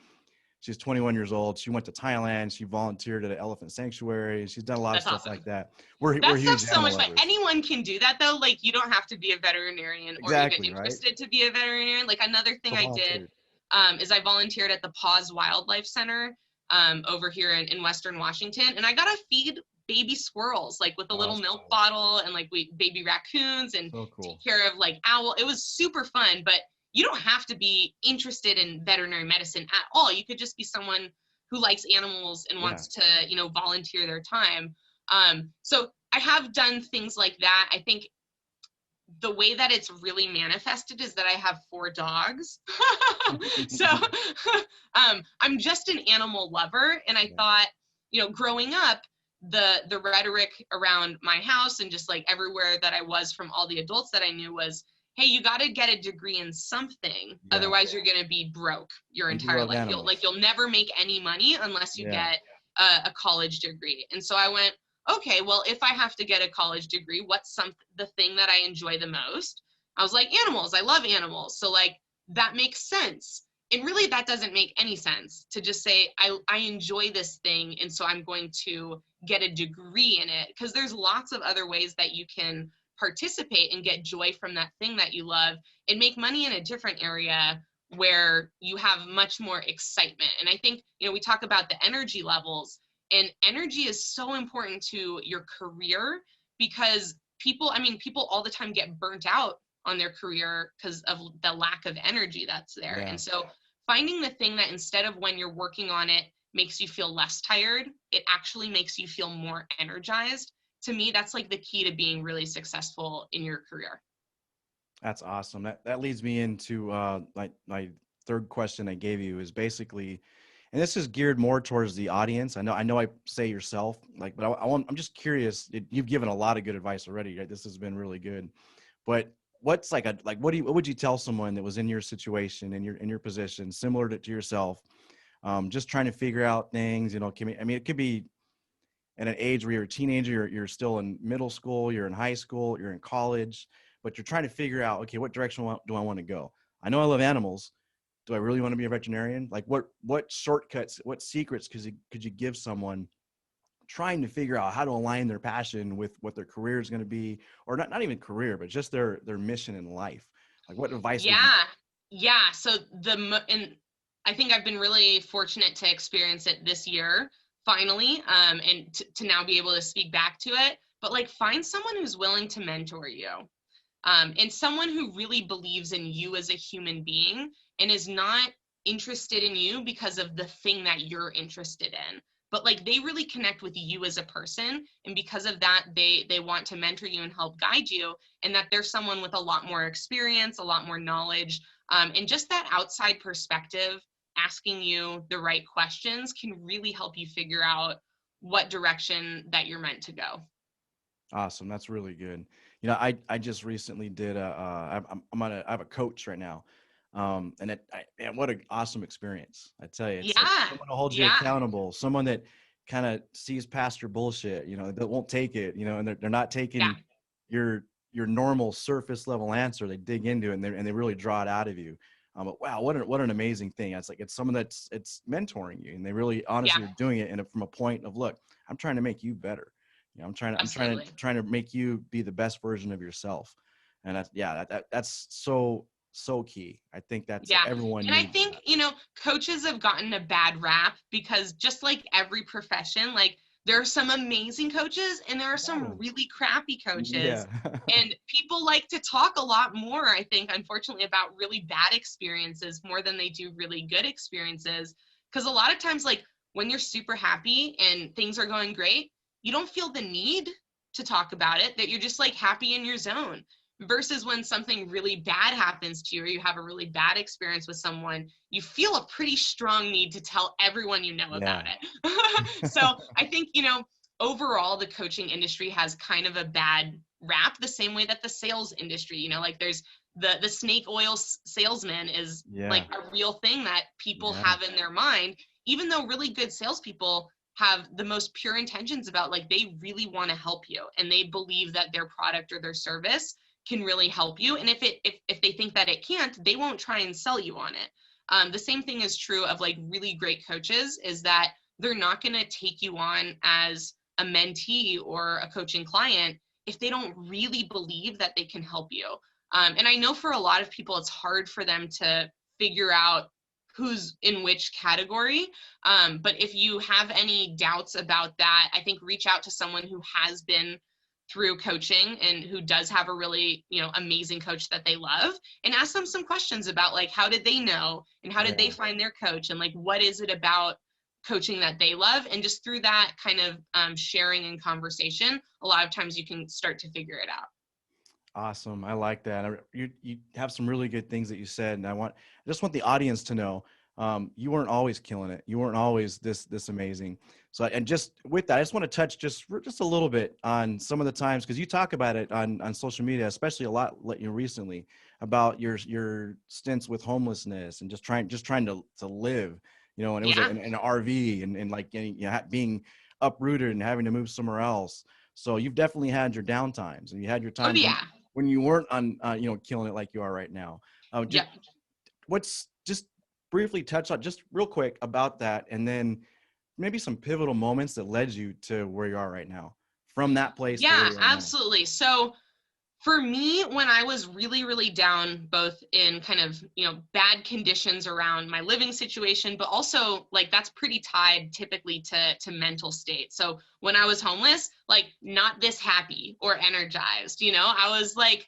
She's 21 years old. She went to Thailand. She volunteered at an elephant sanctuary. She's done a lot of stuff like that. We're huge so much lovers. fun. Anyone can do that though. Like you don't have to be a veterinarian or even interested to be a veterinarian. Like another thing I did is I volunteered at the Paws Wildlife Center over here in Western Washington, and I got to feed baby squirrels, like with a little milk bottle, and like baby raccoons, and So cool. take care of like owl. It was super fun, but you don't have to be interested in veterinary medicine at all. You could just be someone who likes animals and wants to, you know, volunteer their time. So I have done things like that. I think the way that it's really manifested is that I have 4 dogs. So I'm just an animal lover. And I thought, you know, growing up, the rhetoric around my house and just like everywhere that I was from all the adults that I knew was, hey, you got to get a degree in something. Otherwise you're going to be broke your entire life. You'll never make any money unless you get a college degree. And so I went, okay, well, if I have to get a college degree, what's the thing that I enjoy the most? I was like, animals. I love animals. So like, that makes sense. And really that doesn't make any sense to just say, I enjoy this thing. And so I'm going to get a degree in it, because there's lots of other ways that you can participate and get joy from that thing that you love and make money in a different area where you have much more excitement. And I think, you know, we talk about the energy levels, and energy is so important to your career, because people all the time get burnt out on their career because of the lack of energy that's there. And so finding the thing that instead of when you're working on it makes you feel less tired, it actually makes you feel more energized. To me, that's like the key to being really successful in your career. That's awesome. That leads me into my third question I gave you is basically, and this is geared more towards the audience. I know I say yourself, like, but I'm just curious. You've given a lot of good advice already. Right? This has been really good. But what's what would you tell someone that was in your situation, in your position, similar to yourself, just trying to figure out things? You know, it could be at an age where you're a teenager, you're still in middle school, you're in high school, you're in college, but you're trying to figure out, okay, what direction do I want to go? I know I love animals. Do I really want to be a veterinarian? Like what shortcuts, what secrets could you give someone trying to figure out how to align their passion with what their career is going to be, or not even career, but just their mission in life? Like what advice would you? Yeah. So and I think I've been really fortunate to experience it this year, finally, and to now be able to speak back to it. But like, find someone who's willing to mentor you. And someone who really believes in you as a human being and is not interested in you because of the thing that you're interested in, but like they really connect with you as a person, and because of that they want to mentor you and help guide you, and that there's someone with a lot more experience, a lot more knowledge, and just that outside perspective, asking you the right questions can really help you figure out what direction that you're meant to go. Awesome. That's really good. You know, I just recently did I have a coach right now. And man, what an awesome experience. I tell you, it's like someone to hold you accountable, someone that kind of sees past your bullshit, you know, that won't take it, you know, and they're not taking your normal surface level answer. They dig into it and they really draw it out of you. But wow, what an amazing thing. It's like, it's someone it's mentoring you, and they really honestly are doing it from a point of, look, I'm trying to make you better. You know, I'm trying to make you be the best version of yourself. And that's so key. I think that's everyone and needs. I think, you know, coaches have gotten a bad rap because just like every profession, like there are some amazing coaches and there are some really crappy coaches. And people like to talk a lot more, I think, unfortunately, about really bad experiences more than they do really good experiences. Because a lot of times, like when you're super happy and things are going great, you don't feel the need to talk about it, that you're just like happy in your zone. Versus when something really bad happens to you, or you have a really bad experience with someone, you feel a pretty strong need to tell everyone you know about it. So I think, you know, overall, the coaching industry has kind of a bad rap, the same way that the sales industry, you know, like there's the snake oil salesman is like a real thing that people have in their mind, even though really good salespeople have the most pure intentions about, like, they really want to help you and they believe that their product or their service can really help you. And if they think that it can't, they won't try and sell you on it. The same thing is true of like really great coaches, is that they're not going to take you on as a mentee or a coaching client if they don't really believe that they can help you. And I know for a lot of people, it's hard for them to figure out who's in which category. But if you have any doubts about that, I think reach out to someone who has been through coaching and who does have a really, amazing coach that they love, and ask them some questions about like, how did they know and how did they find their coach, and like, what is it about coaching that they love? And just through that kind of sharing and conversation, a lot of times you can start to figure it out. Awesome. I like that. You have some really good things that you said. And I just want the audience to know, you weren't always killing it. You weren't always this amazing. So, and just with that, I just want to touch just a little bit on some of the times, because you talk about it on social media, especially a lot recently, about your stints with homelessness and just trying to live, and it was an RV and like, being uprooted and having to move somewhere else. So you've definitely had your downtimes, and you had your times when you weren't on, killing it like you are right now. Just briefly touch on just real quick about that, and then maybe some pivotal moments that led you to where you are right now, from that place. Yeah, absolutely. So for me, when I was really, really down, both in kind of, bad conditions around my living situation, but also like that's pretty tied typically to mental state. So when I was homeless, like not this happy or energized, I was like,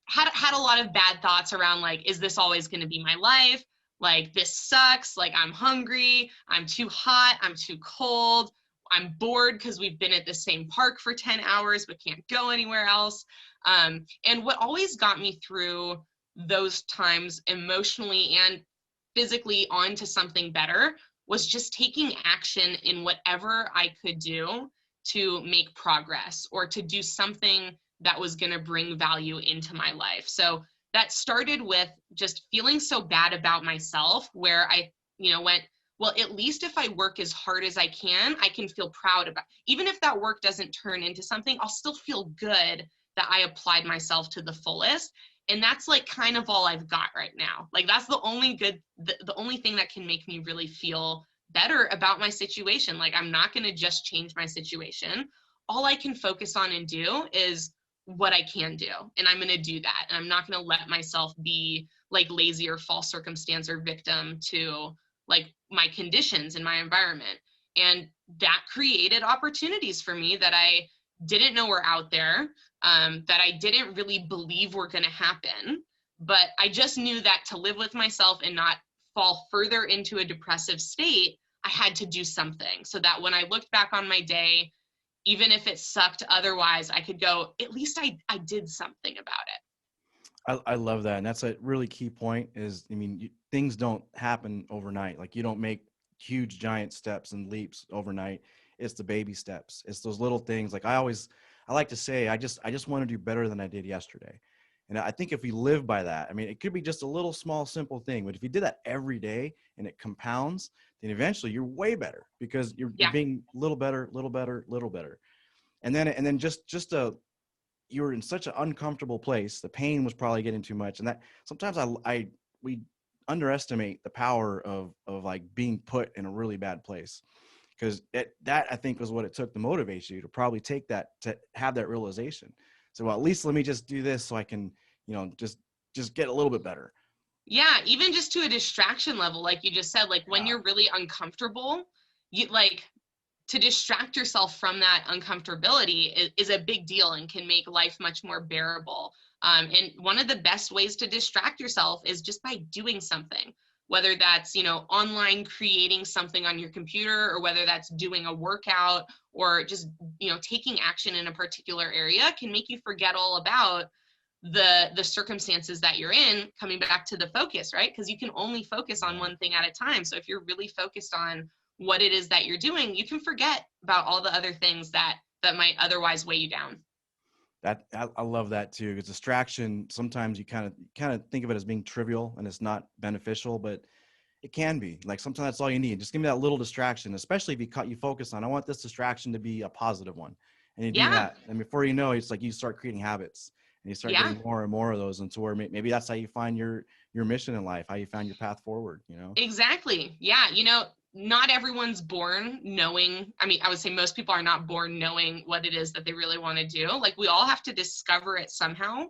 had a lot of bad thoughts around like, is this always going to be my life? Like, this sucks. Like, I'm hungry. I'm too hot. I'm too cold. I'm bored because we've been at the same park for 10 hours but can't go anywhere else. And what always got me through those times emotionally and physically onto something better was just taking action in whatever I could do to make progress or to do something that was going to bring value into my life. So that started with just feeling so bad about myself, where I, went, well, at least if I work as hard as I can feel proud about, even if that work doesn't turn into something, I'll still feel good that I applied myself to the fullest. And that's like kind of all I've got right now. Like, that's the only the only thing that can make me really feel better about my situation. Like, I'm not going to just change my situation. All I can focus on and do is what I can do. And I'm going to do that. And I'm not going to let myself be like lazy or false circumstance or victim to like my conditions in my environment. And that created opportunities for me that I didn't know were out there, that I didn't really believe were going to happen. But I just knew that to live with myself and not fall further into a depressive state, I had to do something, so that when I looked back on my day, even if it sucked otherwise, I could go, at least I did something about it. I love that. And that's a really key point is, things don't happen overnight. Like, you don't make huge, giant steps and leaps overnight. It's the baby steps. It's those little things. Like I like to say, I just want to do better than I did yesterday. And I think if we live by that, it could be just a little small, simple thing, but if you did that every day and it compounds, then eventually you're way better, because you're being a little better. And then you were in such an uncomfortable place. The pain was probably getting too much. And that sometimes we underestimate the power of like being put in a really bad place, because that I think was what it took to motivate you to probably take that, to have that realization. So, well, at least let me just do this so I can, just get a little bit better. Yeah, even just to a distraction level, like you just said, like when you're really uncomfortable, you like to distract yourself from that uncomfortability is a big deal and can make life much more bearable. And one of the best ways to distract yourself is just by doing something, whether that's, online creating something on your computer, or whether that's doing a workout, or just, taking action in a particular area can make you forget all about the circumstances that you're in, coming back to the focus, right? Because you can only focus on one thing at a time. So if you're really focused on what it is that you're doing, you can forget about all the other things that might otherwise weigh you down. That I love that too, because distraction, sometimes you kind of think of it as being trivial and it's not beneficial, but it can be. Like, sometimes that's all you need. Just give me that little distraction, especially if you focus on, I want this distraction to be a positive one. And you do that. And before you know, it's like you start creating habits, and you start getting more and more of those. And to where maybe that's how you find your mission in life, how you found your path forward, Exactly. Yeah. Not everyone's born knowing. I would say most people are not born knowing what it is that they really want to do. Like, we all have to discover it somehow.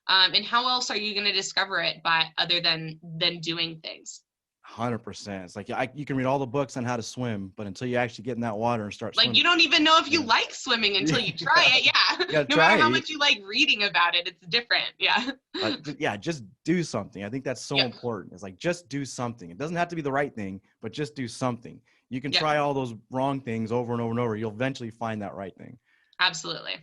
And how else are you going to discover it other than doing things? 100%. It's like you can read all the books on how to swim, but until you actually get in that water and start Like swimming, you don't even know if you yeah. like swimming until you try it. You Yeah. gotta No matter try how it. much you like reading about it, it's different. Yeah. Yeah, just do something. I think that's so Yep. important. It's like, just do something. It doesn't have to be the right thing, but just do something. You can Yep. try all those wrong things over and over and over. You'll eventually find that right thing. Absolutely.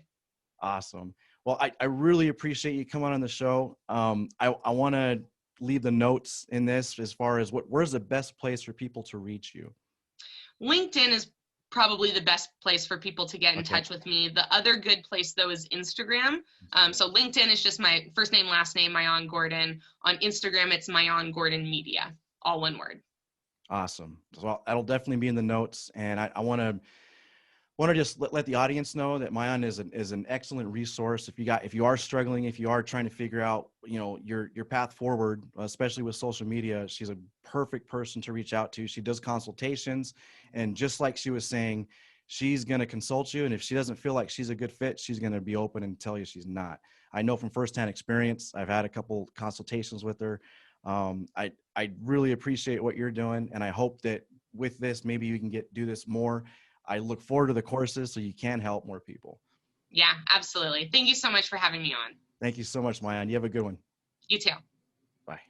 Awesome. Well, I really appreciate you coming on the show. I want to leave the notes in this as far as where's the best place for people to reach you? LinkedIn is probably the best place for people to get in Okay. touch with me. The other good place though is Instagram. So LinkedIn is just my first name, last name, Maayan Gordan. On Instagram, it's Maayan Gordan Media, all one word. Awesome. Well, that'll definitely be in the notes. And I want to just let the audience know that Maayan is an excellent resource. If you are struggling, if you are trying to figure out, your path forward, especially with social media, she's a perfect person to reach out to. She does consultations, and just like she was saying, she's going to consult you. And if she doesn't feel like she's a good fit, she's going to be open and tell you she's not. I know from firsthand experience. I've had a couple consultations with her. I really appreciate what you're doing, and I hope that with this, maybe you can do this more. I look forward to the courses so you can help more people. Yeah, absolutely. Thank you so much for having me on. Thank you so much, Maayan. You have a good one. You too. Bye.